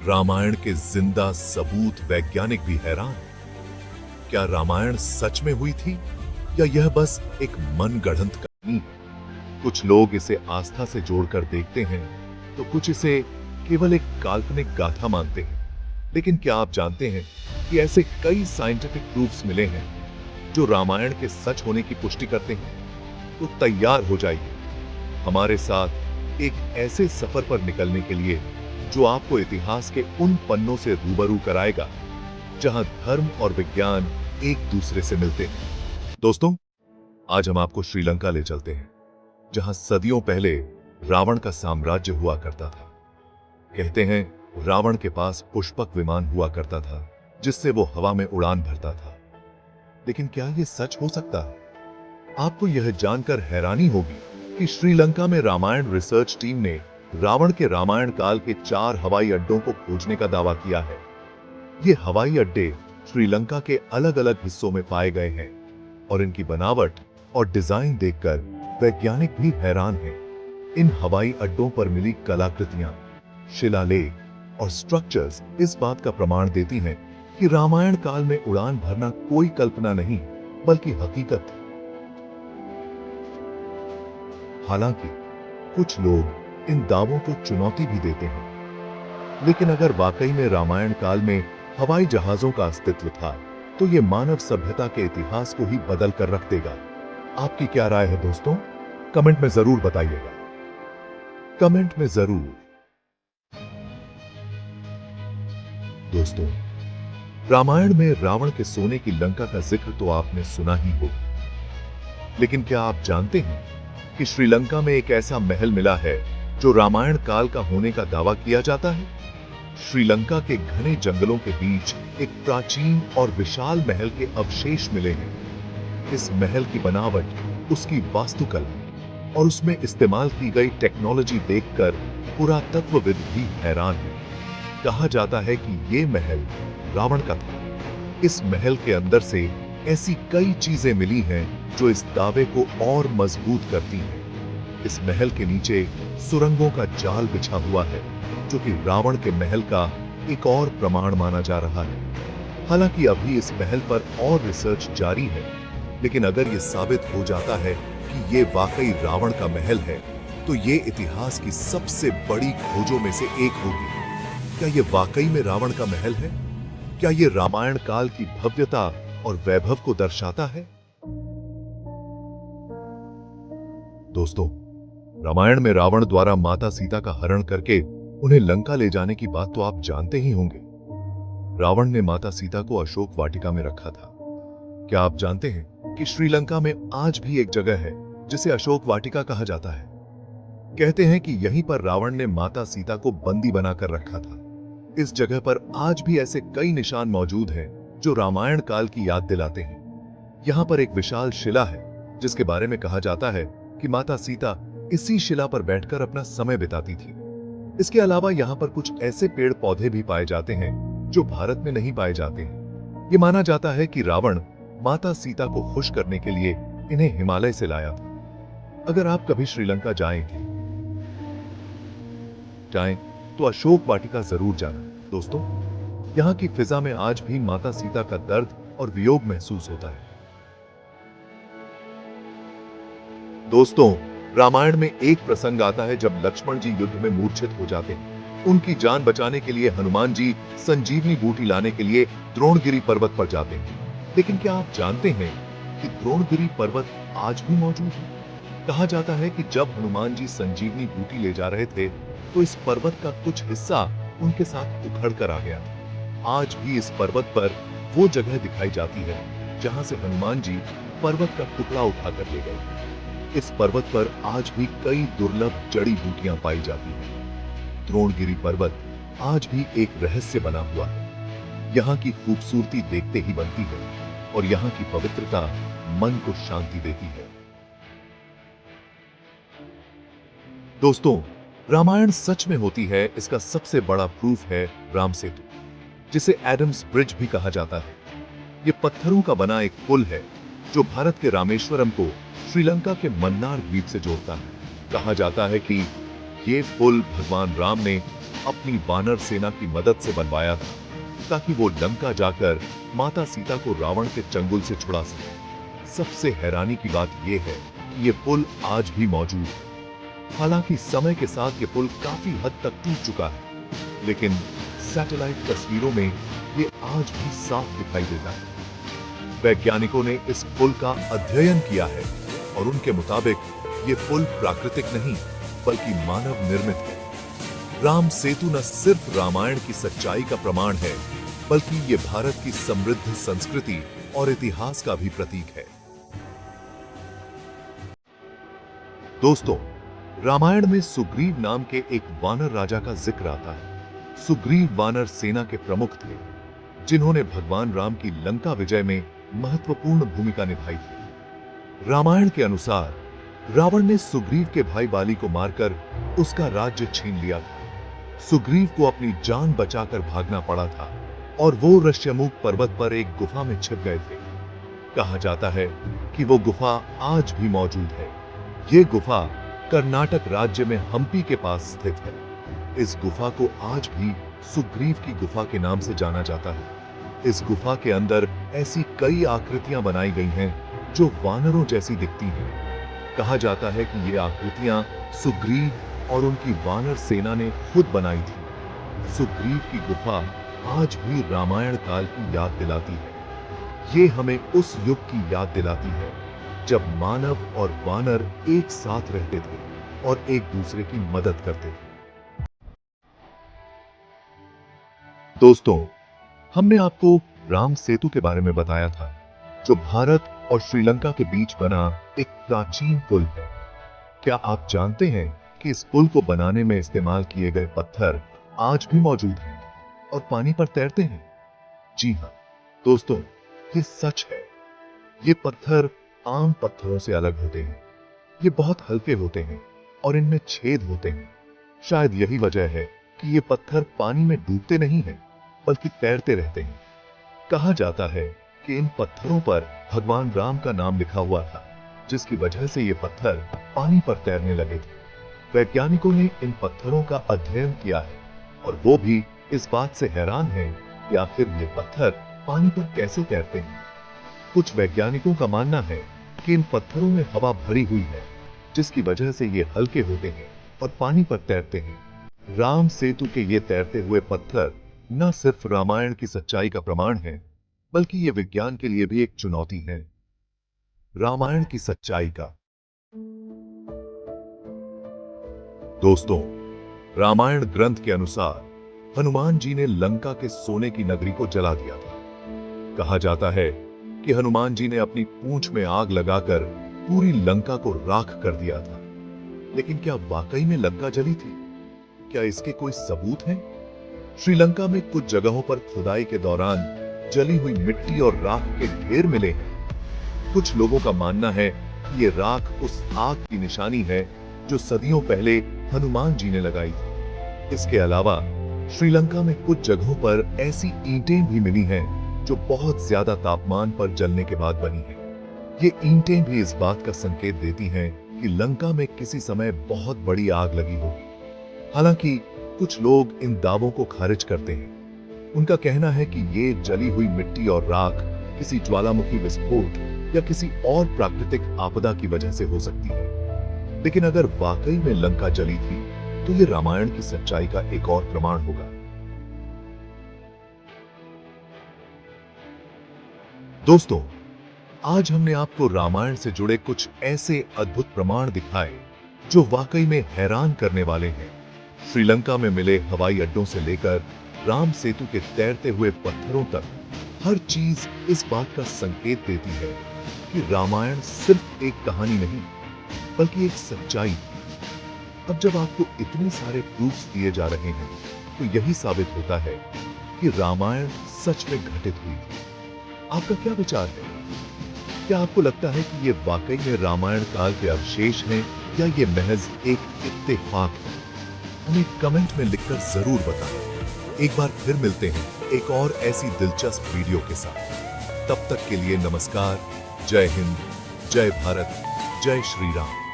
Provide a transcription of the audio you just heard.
रामायण के जिंदा सबूत वैज्ञानिक भी हैरान। क्या रामायण सच में हुई थी या यह बस एक मनगढ़ंत कहानी है? कुछ लोग इसे आस्था से जोड़कर देखते हैं तो कुछ इसे केवल एक काल्पनिक गाथा मानते हैं। लेकिन क्या आप जानते हैं कि ऐसे कई साइंटिफिक प्रूफ्स मिले हैं जो रामायण के सच होने की पुष्टि करते हैं? तो तैयार हो जाइए हमारे साथ एक ऐसे सफर पर निकलने के लिए जो आपको इतिहास के उन पन्नों से रूबरू कराएगा जहां धर्म और विज्ञान एक दूसरे से मिलते हैं। दोस्तों, आज हम आपको श्रीलंका ले चलते हैं, जहां सदियों पहले रावण का साम्राज्य हुआ करता था। कहते हैं रावण के पास पुष्पक विमान हुआ करता था जिससे वो हवा में उड़ान भरता था। लेकिन क्या यह सच हो सकता है? आपको यह जानकर हैरानी होगी कि श्रीलंका में रामायण रिसर्च टीम ने रावण के रामायण काल के 4 हवाई अड्डों को खोजने का दावा किया है। ये हवाई अड्डे श्रीलंका के अलग अलग हिस्सों में पाए गए हैं और इनकी बनावट और डिजाइन देखकर वैज्ञानिक भी हैरान हैं। इन हवाई अड्डों पर मिली कलाकृतियां, शिलालेख और स्ट्रक्चर्स इस बात का प्रमाण देती हैं कि रामायण काल में उड़ान भरना कोई कल्पना नहीं बल्कि हकीकत है। हालांकि कुछ लोग इन दावों को चुनौती भी देते हैं, लेकिन अगर वाकई में रामायण काल में हवाई जहाजों का अस्तित्व था तो यह मानव सभ्यता के इतिहास को ही बदल कर रख देगा। आपकी क्या राय है दोस्तों? कमेंट में जरूर बताइएगा। कमेंट में जरूर। दोस्तों, रामायण में रावण के सोने की लंका का जिक्र तो आपने सुना ही होगा, लेकिन क्या आप जानते हैं कि श्रीलंका में एक ऐसा महल मिला है जो रामायण काल का होने का दावा किया जाता है? श्रीलंका के घने जंगलों के बीच एक प्राचीन और विशाल महल के अवशेष मिले हैं। इस महल की बनावट, उसकी वास्तुकला और उसमें इस्तेमाल की गई टेक्नोलॉजी देखकर पुरातत्वविद भी हैरान है। कहा जाता है कि यह महल रावण का था। इस महल के अंदर से ऐसी कई चीजें मिली हैं जो इस दावे को और मजबूत करती हैं। इस महल के नीचे सुरंगों का जाल बिछा हुआ है जो कि रावण के महल का एक और प्रमाण माना जा रहा है। हालांकि अभी इस महल पर और रिसर्च जारी है, लेकिन अगर यह साबित हो जाता है कि यह वाकई रावण का महल है तो यह इतिहास की सबसे बड़ी खोजों में से एक होगी। क्या यह वाकई में रावण का महल है? क्या यह रामायण काल की भव्यता और वैभव को दर्शाता है? दोस्तों, रामायण में रावण द्वारा माता सीता का हरण करके उन्हें लंका ले जाने की बात तो आप जानते ही होंगे। रावण ने माता सीता को अशोक वाटिका में रखा था। क्या आप जानते हैं कि श्रीलंका में आज भी एक जगह है जिसे अशोक वाटिका कहा जाता है? कहते हैं कि यहीं पर रावण ने माता सीता को बंदी बनाकर रखा था। इस जगह पर आज भी ऐसे कई निशान मौजूद हैं जो रामायण काल की याद दिलाते हैं। यहाँ पर एक विशाल शिला है जिसके बारे में कहा जाता है कि माता सीता इसी शिला पर बैठकर अपना समय बिताती थी। इसके अलावा यहाँ पर कुछ ऐसे पेड़ पौधे भी पाए जाते हैं जो भारत में नहीं पाए जाते हैं। ये माना जाता है कि रावण माता सीता को खुश करने के लिए इन्हें हिमालय से लाया था। अगर आप कभी श्रीलंका जाएं तो अशोक वाटिका जरूर जाना। दोस्तों, यहाँ की फिजा में आज भी माता सीता का दर्द और वियोग महसूस होता है। दोस्तों, रामायण में एक प्रसंग आता है जब लक्ष्मण जी युद्ध में मूर्छित हो जाते हैं। उनकी जान बचाने के लिए हनुमान जी संजीवनी बूटी लाने के लिए द्रोणगिरी पर्वत पर जाते हैं। लेकिन क्या आप जानते हैं कि द्रोणगिरी पर्वत आज भी मौजूद है? कहा जाता है कि जब हनुमान जी संजीवनी बूटी ले जा रहे थे तो इस पर्वत का कुछ हिस्सा उनके साथ उखड़ कर आ गया। आज भी इस पर्वत पर वो जगह दिखाई जाती है जहां से हनुमान जी पर्वत का टुकड़ा उठाकर ले गए। इस पर्वत पर आज भी कई दुर्लभ जड़ी बूटियां पाई जाती हैं। द्रोणगिरी पर्वत आज भी एक रहस्य बना हुआ है। यहाँ की खूबसूरती देखते ही बनती है और यहाँ की पवित्रता मन को शांति देती है। दोस्तों, रामायण सच में होती है, इसका सबसे बड़ा प्रूफ है राम सेतु, जिसे एडम्स ब्रिज भी कहा जाता है। ये पत्थरों का बना एक पुल है जो भारत के रामेश्वरम को श्रीलंका के मन्नार द्वीप से जोड़ता है। कहा जाता है कि ये पुल भगवान राम ने अपनी वानर सेना की मदद से बनवाया था, ताकि वो लंका जाकर माता सीता को रावण के चंगुल से छुड़ा सके। सबसे हैरानी की बात यह है कि ये पुल आज भी मौजूद है। हालांकि समय के साथ ये पुल काफी हद तक टूट चुका है, लेकिन सैटेलाइट तस्वीरों में ये आज भी साफ दिखाई देता है। वैज्ञानिकों ने इस पुल का अध्ययन किया है और उनके मुताबिक ये पुल प्राकृतिक नहीं बल्कि मानव निर्मित है। राम सेतु न सिर्फ रामायण की सच्चाई का प्रमाण है, बल्कि ये भारत की समृद्ध संस्कृति और इतिहास का भी प्रतीक है। दोस्तों, रामायण में सुग्रीव नाम के एक वानर राजा का जिक्र आता है। सुग्रीव वानर सेना के प्रमुख थे, जिन्होंने भगवान राम की लंका विजय में महत्वपूर्ण भूमिका निभाई थी। रामायण के अनुसार रावण ने सुग्रीव के भाई बाली को मारकर उसका राज्य छीन लिया था। सुग्रीव को अपनी जान बचाकर भागना पड़ा था और वो ऋष्यमुख पर्वत पर एक गुफा में छिप गए थे। कहा जाता है कि वो गुफा आज भी मौजूद है। ये गुफा कर्नाटक राज्य में हम्पी के पास स्थित है। इस गुफा को आज भी सुग्रीव की गुफा के नाम से जाना जाता है। इस गुफा के अंदर ऐसी कई आकृतियां बनाई गई हैं जो वानरों जैसी दिखती हैं। कहा जाता है कि ये आकृतियां सुग्रीव और उनकी वानर सेना ने खुद बनाई थी। सुग्रीव की गुफा आज भी रामायण काल की याद दिलाती है। ये हमें उस युग की याद दिलाती है जब मानव और वानर एक साथ रहते थे और एक दूसरे की मदद करते थे। दोस्तों, हमने आपको राम सेतु के बारे में बताया था, जो भारत और श्रीलंका के बीच बना एक प्राचीन पुल है। क्या आप जानते हैं कि इस पुल को बनाने में इस्तेमाल किए गए पत्थर आज भी मौजूद हैं और पानी पर तैरते हैं? जी हाँ दोस्तों, ये सच है। ये पत्थर आम पत्थरों से अलग होते हैं। ये बहुत हल्के होते हैं और इनमें छेद होते हैं। शायद यही वजह है कि ये पत्थर पानी में डूबते नहीं हैं, बल्कि तैरते रहते हैं। कहा जाता है कि इन पत्थरों पर भगवान राम का नाम लिखा हुआ था, जिसकी वजह से ये पत्थर पानी पर तैरने लगे थे। वैज्ञानिकों ने इन पत्थरों का अध्ययन किया है और वो भी इस बात से हैरान हैं कि आखिर ये पत्थर पानी पर कैसे तैरते हैं। कुछ वैज्ञानिकों का मानना है कि इन पत्थरों में हवा भरी हुई है, जिसकी वजह से ये हल्के होते हैं और पानी पर तैरते हैं। राम सेतु के ये तैरते हुए पत्थर न सिर्फ रामायण की सच्चाई का प्रमाण है, बल्कि ये विज्ञान के लिए भी एक चुनौती है। रामायण की सच्चाई का दोस्तों, रामायण ग्रंथ के अनुसार हनुमान जी ने लंका के सोने की नगरी को जला दिया था। कहा जाता है कि हनुमान जी ने अपनी पूंछ में आग लगाकर पूरी लंका को राख कर दिया था। लेकिन क्या वाकई में लंका जली थी? क्या इसके कोई सबूत हैं? श्रीलंका में कुछ जगहों पर खुदाई के दौरान जली हुई मिट्टी और राख के ढेर मिले हैं। कुछ लोगों का मानना है कि ये राख उस आग की निशानी है जो सदियों पहले हनुमान जी ने लगाई थी। इसके अलावा श्रीलंका में कुछ जगहों पर ऐसी ईंटें भी मिली हैं जो बहुत ज्यादा तापमान पर जलने के बाद बनी हैं। ये ईंटें भी इस बात का संकेत देती हैं कि लंका में किसी समय बहुत बड़ी आग लगी होगी। हालांकि कुछ लोग इन दावों को खारिज करते हैं। उनका कहना है कि ये जली हुई मिट्टी और राख किसी ज्वालामुखी विस्फोट या किसी और प्राकृतिक आपदा की वजह से हो सकती है। लेकिन अगर वाकई में लंका जली थी, तो ये रामायण की सच्चाई का एक और प्रमाण होगा। दोस्तों, आज हमने आपको रामायण से जुड़े कुछ ऐसे अद्भुत प्रमाण दिखाए जो वाकई में हैरान करने वाले हैं। श्रीलंका में मिले हवाई अड्डों से लेकर राम सेतु के तैरते हुए पत्थरों तक, हर चीज इस बात का संकेत देती है कि रामायण सिर्फ एक कहानी नहीं, बल्कि एक सच्चाई थी। अब जब आपको इतने सारे प्रूफ्स दिए जा रहे हैं, तो यही साबित होता है कि रामायण सच में घटित हुई थी। आपका क्या विचार है? क्या आपको लगता है कि ये वाकई में रामायण काल के अवशेष हैं या ये महज एक इत्तेफाक है? हमें कमेंट में लिखकर जरूर बताएं। एक बार फिर मिलते हैं एक और ऐसी दिलचस्प वीडियो के साथ। तब तक के लिए नमस्कार। जय हिंद, जय भारत, जय श्री राम।